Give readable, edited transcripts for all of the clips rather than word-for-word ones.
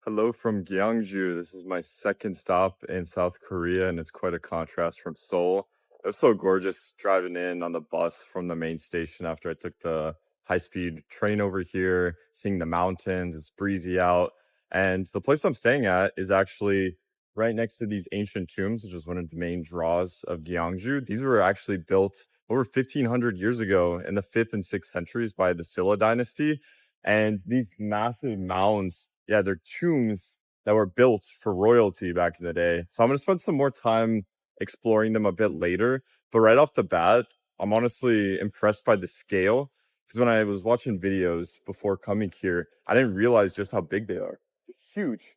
Hello from Gyeongju. This is my second stop in South Korea, and it's quite a contrast from Seoul. It was so gorgeous driving in on the bus from the main station after I took the high-speed train over here, seeing the mountains. It's breezy out. And the place I'm staying at is actually right next to these ancient tombs, which is one of the main draws of Gyeongju. These were actually built over 1500 years ago in the 5th and 6th centuries by the Silla dynasty. And these massive mounds, yeah, they're tombs that were built for royalty back in the day. So I'm gonna spend some more time exploring them a bit later. But right off the bat, I'm honestly impressed by the scale. Because when I was watching videos before coming here, I didn't realize just how big they are. Huge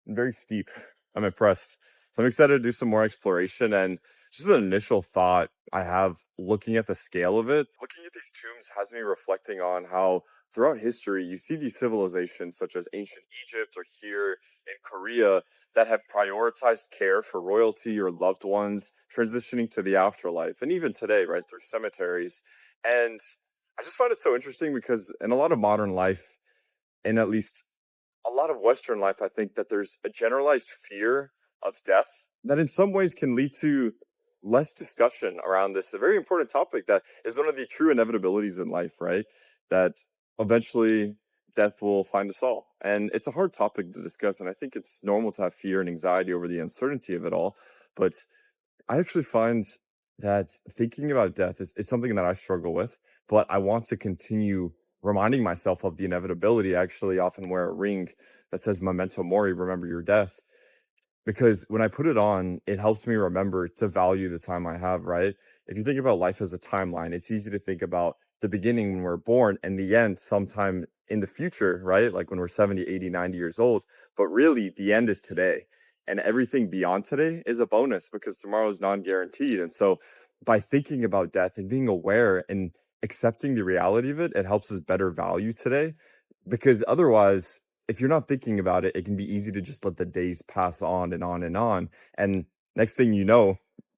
and very steep. I'm impressed. So I'm excited to do some more exploration. And just an initial thought I have looking at the scale of it, looking at these tombs has me reflecting on how throughout history you see these civilizations such as ancient Egypt or here in Korea that have prioritized care for royalty or loved ones transitioning to the afterlife. And even today, right, through cemeteries. And I just find it so interesting because in a lot of modern life, in at least a lot of Western life, I think that there's a generalized fear of death that in some ways can lead to less discussion around this, a very important topic that is one of the true inevitabilities in life, right? That eventually death will find us all. And it's a hard topic to discuss. And I think it's normal to have fear and anxiety over the uncertainty of it all. But I actually find that thinking about death is something that I struggle with, but I want to continue reminding myself of the inevitability. I actually often wear a ring that says memento mori, remember your death, because when I put it on, it helps me remember to value the time I have, right? If you think about life as a timeline, it's easy to think about the beginning when we're born and the end sometime in the future, right? Like when we're 70, 80, 90 years old. But really, the end is today. And everything beyond today is a bonus because tomorrow is non guaranteed. And so by thinking about death and being aware and accepting the reality of it, it helps us better value today. Because otherwise, if you're not thinking about it, it can be easy to just let the days pass on and on and on. And next thing you know,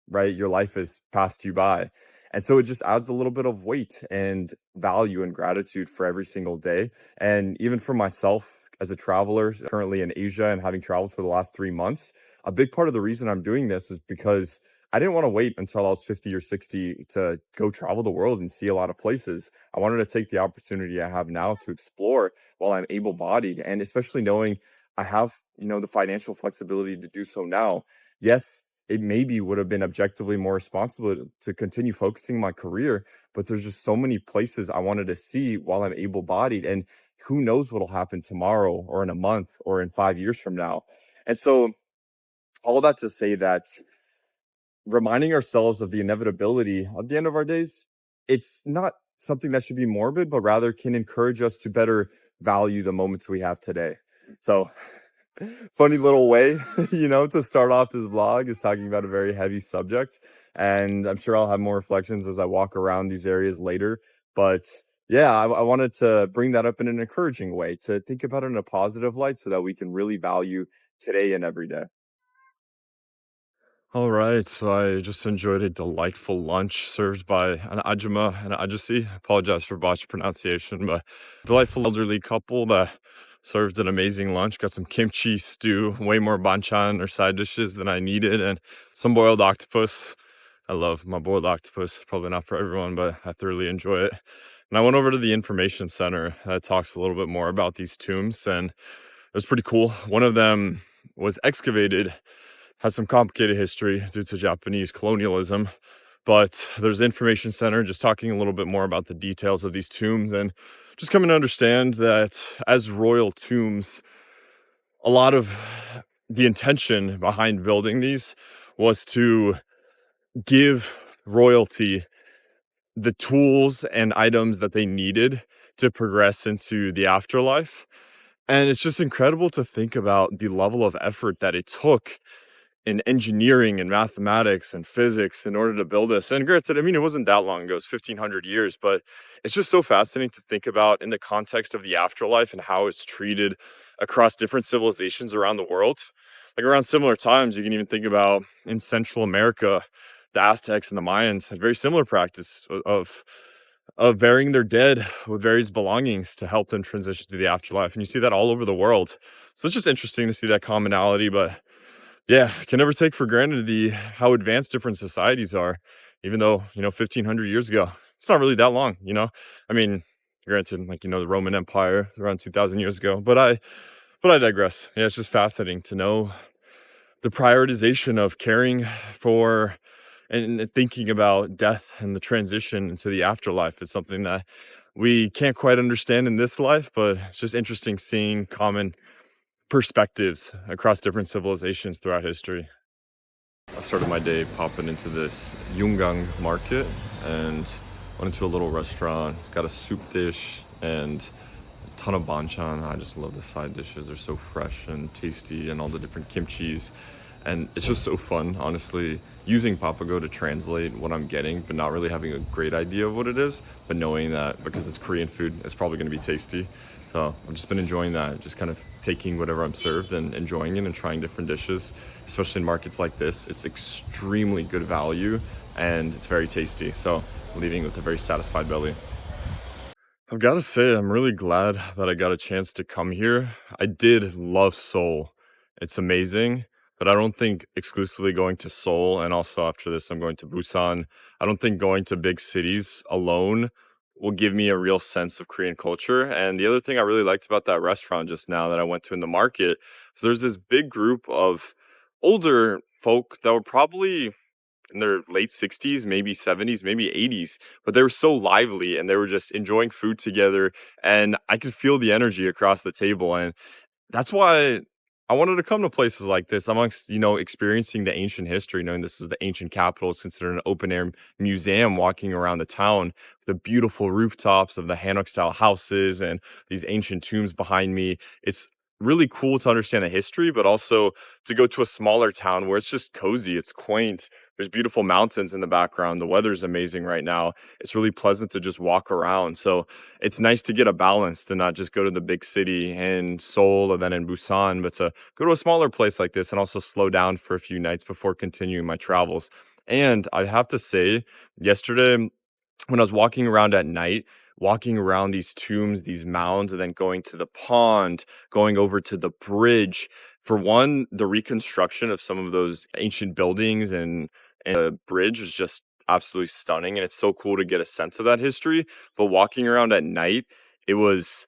right, your life has passed you by. And so it just adds a little bit of weight and value and gratitude for every single day. And even for myself as a traveler currently in Asia and having traveled for the last 3 months, a big part of the reason I'm doing this is because I didn't want to wait until I was 50 or 60 to go travel the world and see a lot of places. I wanted to take the opportunity I have now to explore while I'm able bodied. And especially knowing I have, the financial flexibility to do so now. Yes, it maybe would have been objectively more responsible to continue focusing my career, but there's just so many places I wanted to see while I'm able bodied. And who knows what'll happen tomorrow or in a month or in 5 years from now. And so, all that to say that reminding ourselves of the inevitability of the end of our days, it's not something that should be morbid, but rather can encourage us to better value the moments we have today. So, funny little way, to start off this vlog is talking about a very heavy subject. And I'm sure I'll have more reflections as I walk around these areas later. But yeah, I wanted to bring that up in an encouraging way to think about it in a positive light so that we can really value today and every day. All right, so I just enjoyed a delightful lunch served by an ajumma and an ajasi. I apologize for botched pronunciation, but delightful elderly couple that served an amazing lunch. Got some kimchi stew, way more banchan or side dishes than I needed, and some boiled octopus. I love my boiled octopus. Probably not for everyone, but I thoroughly enjoy it. And I went over to the information center that talks a little bit more about these tombs, and it was pretty cool. One of them was excavated, has some complicated history due to Japanese colonialism. But there's information center just talking a little bit more about the details of these tombs and just coming to understand that as royal tombs, a lot of the intention behind building these was to give royalty the tools and items that they needed to progress into the afterlife. And it's just incredible to think about the level of effort that it took in engineering and mathematics and physics in order to build this. And granted, I mean, it wasn't that long ago, it's 1500 years, but it's just so fascinating to think about in the context of the afterlife and how it's treated across different civilizations around the world. Like around similar times, you can even think about in Central America, the Aztecs and the Mayans had very similar practice of of burying their dead with various belongings to help them transition to the afterlife. And you see that all over the world. So it's just interesting to see that commonality. But yeah, can never take for granted the how advanced different societies are, even though, 1500 years ago, it's not really that long, I mean, granted, like, the Roman Empire is around 2000 years ago, but I digress. Yeah, it's just fascinating to know the prioritization of caring for and thinking about death and the transition into the afterlife. Is something that we can't quite understand in this life, but it's just interesting seeing common perspectives across different civilizations throughout history. I started my day popping into this Yungang market and went into a little restaurant, got a soup dish and a ton of banchan. I just love the side dishes. They're so fresh and tasty and all the different kimchis. And it's just so fun, honestly, using Papago to translate what I'm getting, but not really having a great idea of what it is, but knowing that because it's Korean food, it's probably going to be tasty. So I've just been enjoying that, just kind of taking whatever I'm served and enjoying it and trying different dishes, especially in markets like this. It's extremely good value and it's very tasty. So leaving with a very satisfied belly. I've got to say, I'm really glad that I got a chance to come here. I did love Seoul. It's amazing, but I don't think exclusively going to Seoul and also after this, I'm going to Busan. I don't think going to big cities alone will give me a real sense of Korean culture. And the other thing I really liked about that restaurant just now that I went to in the market is there's this big group of older folk that were probably in their late 60s, maybe 70s, maybe 80s, but they were so lively and they were just enjoying food together. And I could feel the energy across the table. And that's why I wanted to come to places like this amongst, experiencing the ancient history, knowing this was the ancient capital. It's considered an open air museum walking around the town, the beautiful rooftops of the Hanok style houses and these ancient tombs behind me. It's really cool to understand the history, but also to go to a smaller town where it's just cozy, it's quaint. There's beautiful mountains in the background. The weather's amazing right now. It's really pleasant to just walk around. So it's nice to get a balance to not just go to the big city in Seoul and then in Busan, but to go to a smaller place like this and also slow down for a few nights before continuing my travels. And I have to say, yesterday, when I was walking around at night, walking around these tombs, these mounds, and then going to the pond, going over to the bridge. For one, the reconstruction of some of those ancient buildings and the bridge is just absolutely stunning. And it's so cool to get a sense of that history. But walking around at night, it was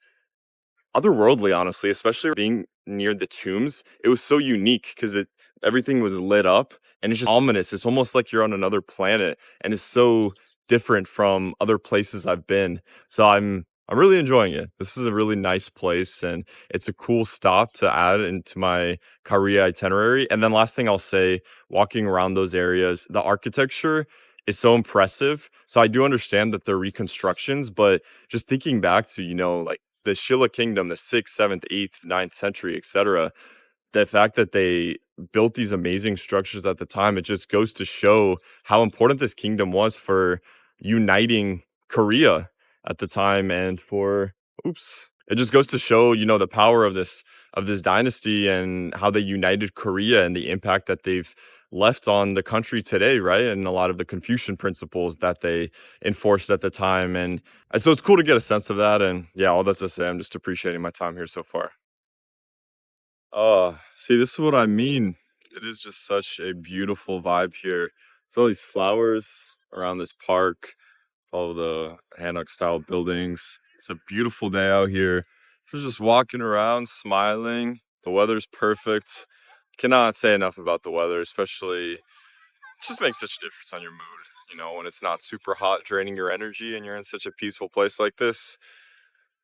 otherworldly, honestly, especially being near the tombs. It was so unique because it everything was lit up and it's just ominous. It's almost like you're on another planet and it's so different from other places I've been. So I'm really enjoying it. This is a really nice place and it's a cool stop to add into my Korea itinerary. And then last thing I'll say, walking around those areas, the architecture is so impressive. So I do understand that they're reconstructions, but just thinking back to, like the Shilla Kingdom, the 6th, 7th, 8th, 9th century, etc., the fact that they built these amazing structures at the time, it just goes to show how important this kingdom was for uniting Korea at the time and for it just goes to show, the power of this dynasty and how they united Korea and the impact that they've left on the country today, right? And a lot of the Confucian principles that they enforced at the time. And so it's cool to get a sense of that. And yeah, all that to say, I'm just appreciating my time here so far. Oh, see, this is what I mean. It is just such a beautiful vibe here. There's all these flowers around this park, all the Hanok style buildings. It's a beautiful day out here. We're just walking around, smiling. The weather's perfect. Cannot say enough about the weather, especially it just makes such a difference on your mood, when it's not super hot, draining your energy, and you're in such a peaceful place like this.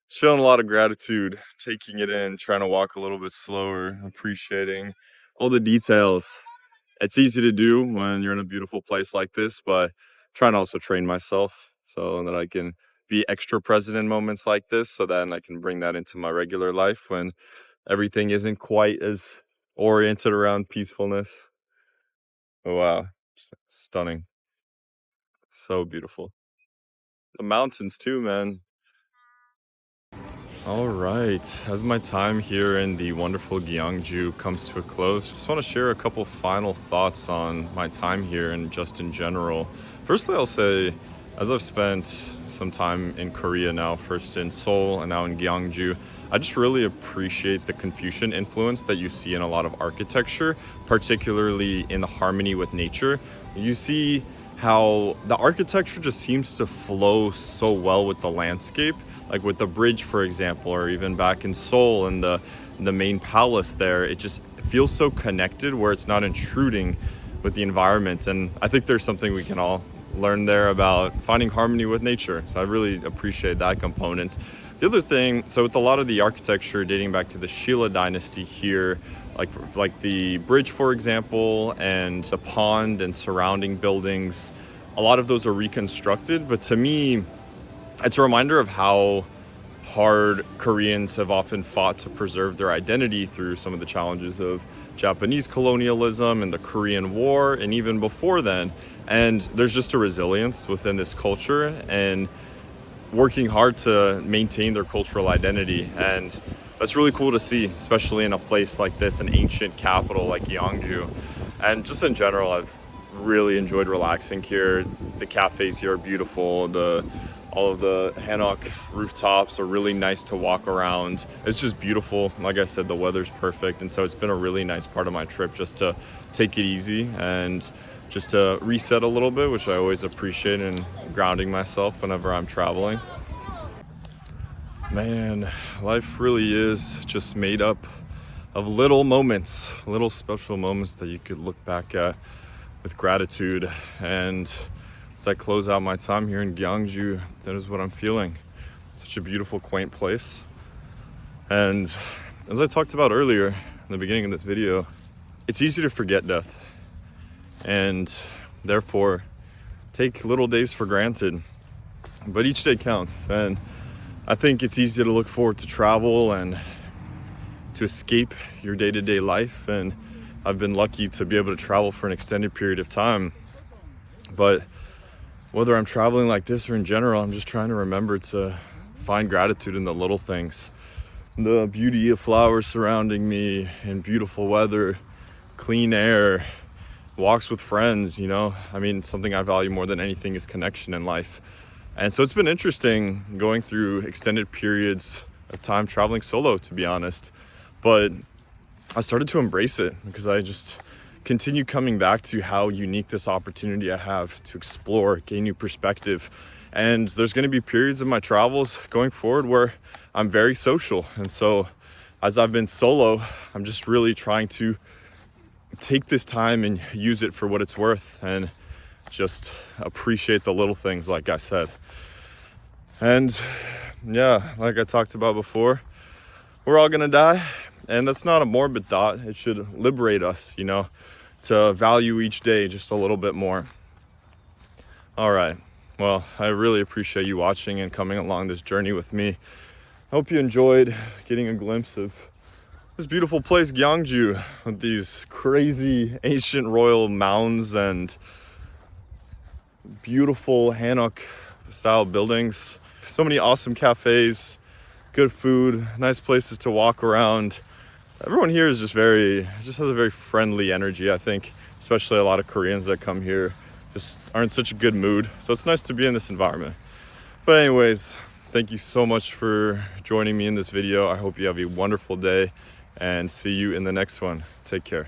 Just feeling a lot of gratitude, taking it in, trying to walk a little bit slower, appreciating all the details. It's easy to do when you're in a beautiful place like this, but trying to also train myself so that I can be extra present in moments like this, so then I can bring that into my regular life when everything isn't quite as oriented around peacefulness. Oh, wow. It's stunning. So beautiful. The mountains too, man. All right. As my time here in the wonderful Gyeongju comes to a close, just want to share a couple final thoughts on my time here and just in general. Firstly, I'll say As I've spent some time in Korea now, first in Seoul and now in Gyeongju, I just really appreciate the Confucian influence that you see in a lot of architecture, particularly in the harmony with nature. You see how the architecture just seems to flow so well with the landscape, like with the bridge, for example, or even back in Seoul and the main palace there. It just feels so connected where it's not intruding with the environment. And I think there's something we can all learn there about finding harmony with nature. So I really appreciate that component. The other thing, so with a lot of the architecture dating back to the Shilla dynasty here, like the bridge, for example, and the pond and surrounding buildings, a lot of those are reconstructed. But to me, it's a reminder of how hard Koreans have often fought to preserve their identity through some of the challenges of Japanese colonialism and the Korean War, and even before then. And there's just a resilience within this culture and working hard to maintain their cultural identity. And that's really cool to see, especially in a place like this, an ancient capital like Gyeongju. And just in general, I've really enjoyed relaxing here. The cafes here are beautiful. All of the hanok rooftops are really nice to walk around. It's just beautiful. Like I said, the weather's perfect. And so it's been a really nice part of my trip just to take it easy and just to reset a little bit, which I always appreciate in grounding myself whenever I'm traveling. Man, life really is just made up of little moments, little special moments that you could look back at with gratitude. And as I close out my time here in Gyeongju, that is what I'm feeling. Such a beautiful, quaint place. And as I talked about earlier in the beginning of this video, it's easy to forget death and therefore take little days for granted. But each day counts. And I think it's easy to look forward to travel and to escape your day-to-day life. And I've been lucky to be able to travel for an extended period of time. But whether I'm traveling like this or in general, I'm just trying to remember to find gratitude in the little things. The beauty of flowers surrounding me and beautiful weather, clean air, walks with friends, I mean, something I value more than anything is connection in life. And so it's been interesting going through extended periods of time traveling solo, to be honest. But I started to embrace it because I just continue coming back to how unique this opportunity I have to explore, gain new perspective. And there's going to be periods of my travels going forward where I'm very social. And so as I've been solo, I'm just really trying to take this time and use it for what it's worth and just appreciate the little things, like I said. And yeah, like I talked about before, we're all gonna die, and that's not a morbid thought. It should liberate us, to value each day just a little bit more. All right, well, I really appreciate you watching and coming along this journey with me. I hope you enjoyed getting a glimpse of this beautiful place, Gyeongju, with these crazy ancient royal mounds and beautiful hanok style buildings. So many awesome cafes, good food, nice places to walk around. Everyone here is just has a very friendly energy, I think, especially a lot of Koreans that come here just are in such a good mood. So it's nice to be in this environment. But anyways, thank you so much for joining me in this video. I hope you have a wonderful day and see you in the next one. Take care.